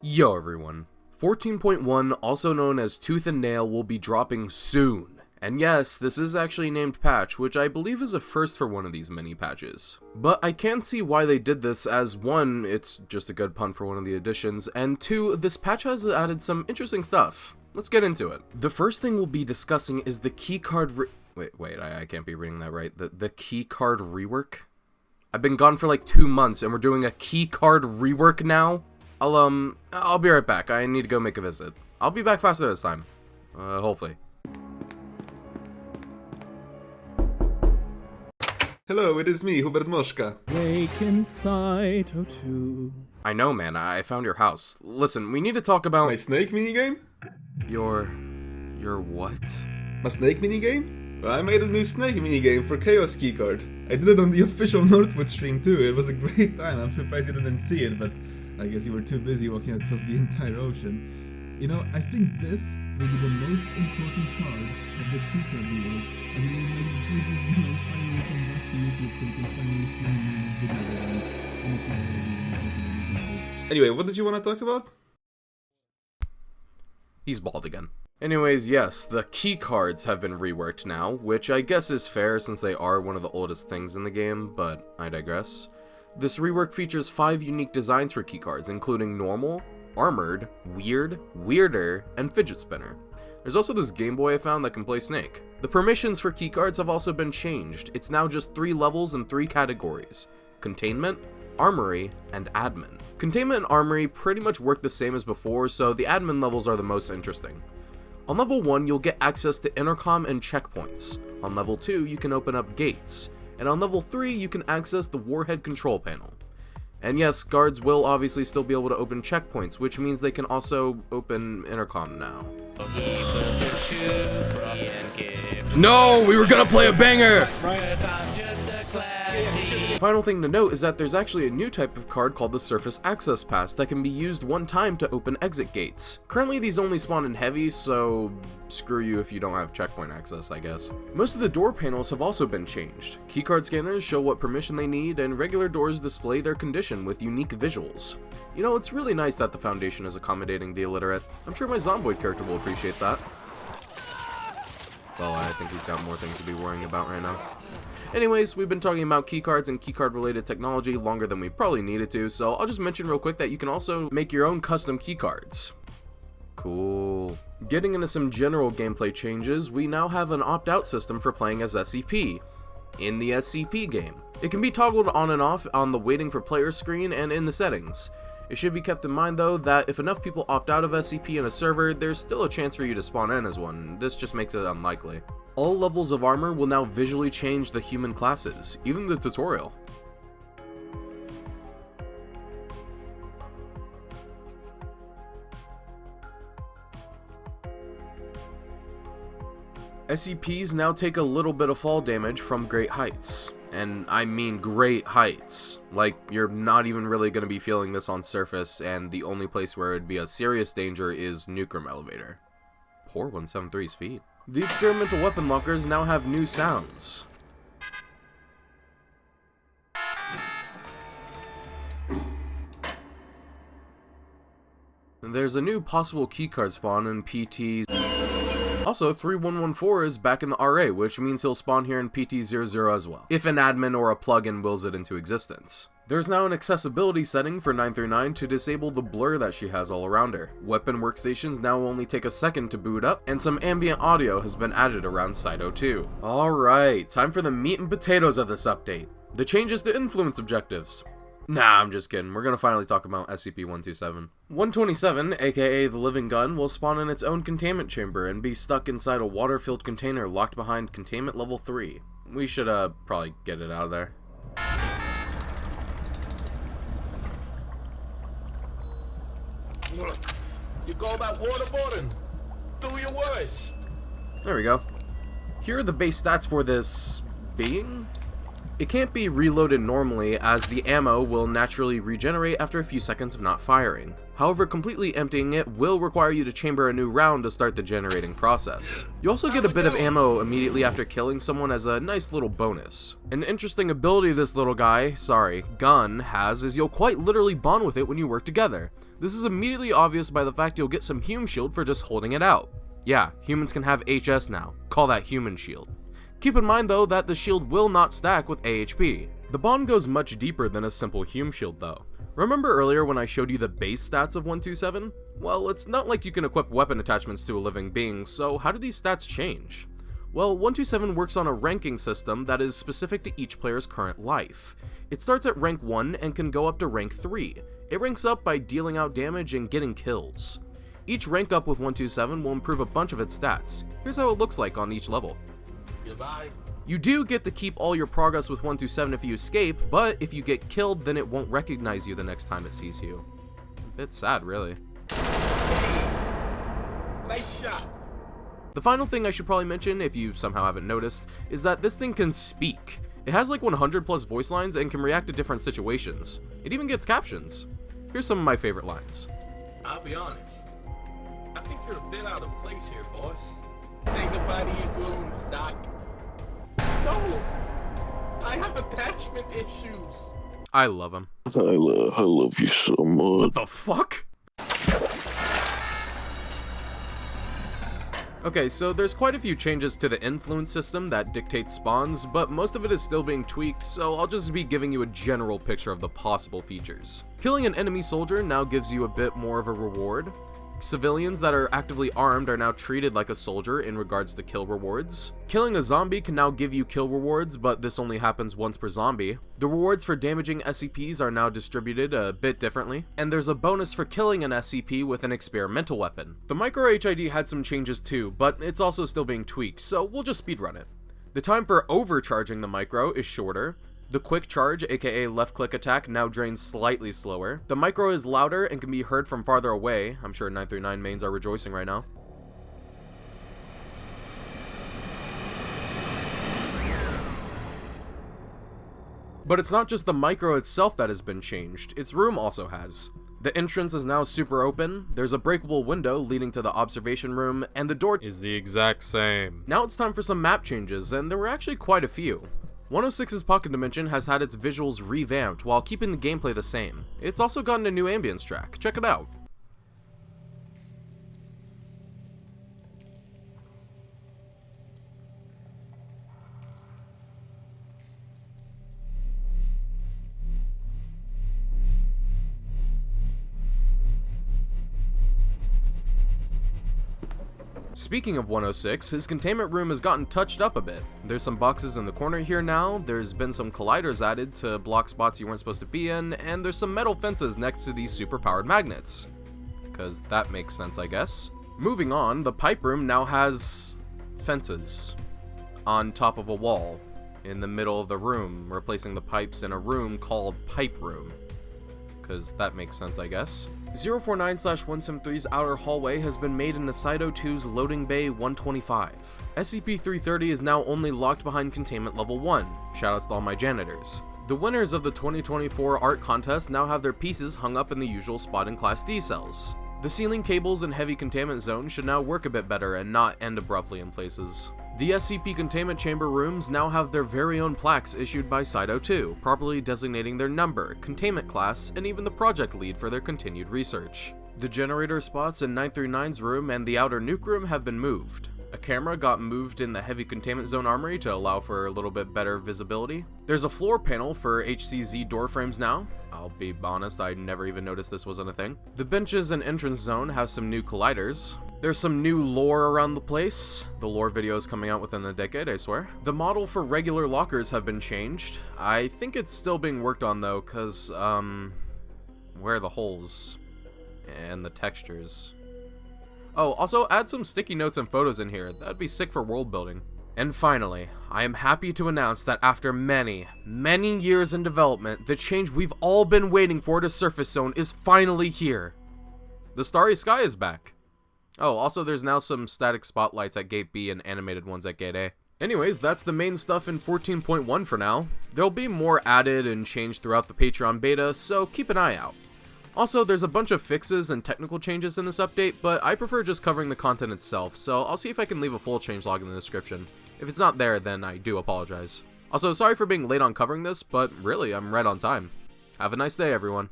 Yo everyone, 14.1, also known as Tooth and Nail, will be dropping soon. And yes, this is actually named patch, which I believe is a first for one of these mini patches. But I can see why they did this, as one, it's just a good pun for one of the additions, and two, this patch has added some interesting stuff. Let's get into it. The first thing we'll be discussing is the Keycard Wait, I can't be reading that right. The Keycard Rework? I've been gone for like 2 months and we're doing a Keycard Rework now? I'll be right back. I need to go make a visit. I'll be back faster this time. Hopefully. Hello, it is me, Hubert Moszka. Wake in sight or two. I know, man. I found your house. Listen, we need to talk about... My snake minigame? Your what? My snake minigame? Well, I made a new snake minigame for Chaos Keycard. I did it on the official Northwood stream too. It was a great time. I'm surprised you didn't see it, but I guess you were too busy walking across the entire ocean. You know, I think this will be the most important part of the Keycard Rework, as it will make users finally come back to YouTube so you can finally find this video. Anyway, what did you want to talk about? He's bald again. Anyways, yes, the keycards have been reworked now, which I guess is fair since they are one of the oldest things in the game, but I digress. This rework features 5 unique designs for keycards, including normal, armored, weird, weirder, and fidget spinner. There's also this Game Boy I found that can play Snake. The permissions for keycards have also been changed. It's now just 3 levels and 3 categories: Containment, Armory, and Admin. Containment and Armory pretty much work the same as before, so the admin levels are the most interesting. On level 1, you'll get access to intercom and checkpoints. On level 2, you can open up gates. And on level 3, you can access the warhead control panel. And yes, guards will obviously still be able to open checkpoints, which means they can also open intercom now. No, we were gonna play a banger! Final thing to note is that there's actually a new type of card called the Surface Access Pass that can be used one time to open exit gates. Currently these only spawn in heavy, so screw you if you don't have checkpoint access, I guess. Most of the door panels have also been changed. Keycard scanners show what permission they need, and regular doors display their condition with unique visuals. You know, it's really nice that the Foundation is accommodating the illiterate. I'm sure my Zomboid character will appreciate that. Well, I think he's got more things to be worrying about right now. Anyways, we've been talking about keycards and keycard related technology longer than we probably needed to, so I'll just mention real quick that you can also make your own custom keycards. Cool. Getting into some general gameplay changes, we now have an opt-out system for playing as SCP in the SCP game. It can be toggled on and off on the waiting for player screen and in the settings. It should be kept in mind though that if enough people opt out of SCP in a server, there's still a chance for you to spawn in as one. This just makes it unlikely. All levels of armor will now visually change the human classes, even the tutorial. SCPs now take a little bit of fall damage from great heights. And I mean great heights. Like, you're not even really going to be feeling this on surface, and the only place where it'd be a serious danger is nuke room elevator. Poor 173's feet. The experimental weapon lockers now have new sounds. There's a new possible keycard spawn in PT's. Also, 3114 is back in the RA, which means he'll spawn here in PT00 as well, if an admin or a plugin wills it into existence. There's now an accessibility setting for 939 to disable the blur that she has all around her. Weapon workstations now only take a second to boot up, and some ambient audio has been added around Site 02. Alright, time for the meat and potatoes of this update. The changes to influence objectives. Nah, I'm just kidding. We're gonna finally talk about SCP-127. 127, aka the Living Gun, will spawn in its own containment chamber and be stuck inside a water-filled container locked behind containment level 3. We should, probably get it out of there. You go about waterboarding. Do your worst. There we go. Here are the base stats for this being. It can't be reloaded normally, as the ammo will naturally regenerate after a few seconds of not firing. However, completely emptying it will require you to chamber a new round to start the generating process. You also get a bit of ammo immediately after killing someone as a nice little bonus. An interesting ability this little gun has is you'll quite literally bond with it when you work together. This is immediately obvious by the fact you'll get some Hume Shield for just holding it out. Yeah, humans can have HS now. Call that Human Shield. Keep in mind though that the shield will not stack with AHP. The bond goes much deeper than a simple Hume Shield though. Remember earlier when I showed you the base stats of 127? Well, it's not like you can equip weapon attachments to a living being, so how do these stats change? Well, 127 works on a ranking system that is specific to each player's current life. It starts at rank 1 and can go up to rank 3. It ranks up by dealing out damage and getting kills. Each rank up with 127 will improve a bunch of its stats. Here's how it looks like on each level. Goodbye. You do get to keep all your progress with 127 if you escape, but if you get killed, then it won't recognize you the next time it sees you. A bit sad, really. Nice shot. The final thing I should probably mention, if you somehow haven't noticed, is that this thing can speak. It has like 100 plus voice lines and can react to different situations. It even gets captions. Here's some of my favorite lines. I'll be honest. I think you're a bit out of place here, boss. Say goodbye to your goons, Doc. No! I have attachment issues. I love him. I love you so much. What the fuck? Okay, so there's quite a few changes to the influence system that dictates spawns, but most of it is still being tweaked, so I'll just be giving you a general picture of the possible features. Killing an enemy soldier now gives you a bit more of a reward. Civilians that are actively armed are now treated like a soldier in regards to kill rewards. Killing a zombie can now give you kill rewards, but this only happens once per zombie. The rewards for damaging SCPs are now distributed a bit differently, and there's a bonus for killing an SCP with an experimental weapon. The micro HID had some changes too, but it's also still being tweaked, so we'll just speedrun it. The time for overcharging the micro is shorter. The quick charge, aka left click attack, now drains slightly slower. The micro is louder and can be heard from farther away. I'm sure 939 mains are rejoicing right now. But it's not just the micro itself that has been changed, its room also has. The entrance is now super open, there's a breakable window leading to the observation room, and the door is the exact same. Now it's time for some map changes, and there were actually quite a few. 106's Pocket Dimension has had its visuals revamped while keeping the gameplay the same. It's also gotten a new ambience track, check it out. Speaking of 106, his containment room has gotten touched up a bit. There's some boxes in the corner here now, there's been some colliders added to block spots you weren't supposed to be in, and there's some metal fences next to these super-powered magnets. Because that makes sense, I guess. Moving on, the pipe room now has fences on top of a wall in the middle of the room, replacing the pipes in a room called Pipe Room. Because that makes sense, I guess. 049/173's outer hallway has been made into Cyto2's loading bay 125. SCP-330 is now only locked behind containment level 1. Shoutouts to all my janitors. The winners of the 2024 art contest now have their pieces hung up in the usual spot in Class D cells. The ceiling cables in heavy containment zone should now work a bit better and not end abruptly in places. The SCP containment chamber rooms now have their very own plaques issued by Cyto2, properly designating their number, containment class, and even the project lead for their continued research. The generator spots in 939's room and the outer nuke room have been moved. A camera got moved in the heavy containment zone armory to allow for a little bit better visibility. There's a floor panel for HCZ door frames now. I'll be honest, I never even noticed this wasn't a thing. The benches and entrance zone have some new colliders. There's some new lore around the place. The lore video is coming out within a decade, I swear. The model for regular lockers have been changed. I think it's still being worked on though, cause, where are the holes? And the textures. Oh, also add some sticky notes and photos in here. That'd be sick for world building. And finally, I am happy to announce that after many years in development, the change we've all been waiting for to Surface Zone is finally here. The Starry Sky is back. Oh, also there's now some static spotlights at Gate B and animated ones at Gate A. Anyways, that's the main stuff in 14.1 for now. There'll be more added and changed throughout the Patreon beta, so keep an eye out. Also, there's a bunch of fixes and technical changes in this update, but I prefer just covering the content itself, so I'll see if I can leave a full changelog in the description. If it's not there, then I do apologize. Also, sorry for being late on covering this, but really, I'm right on time. Have a nice day, everyone.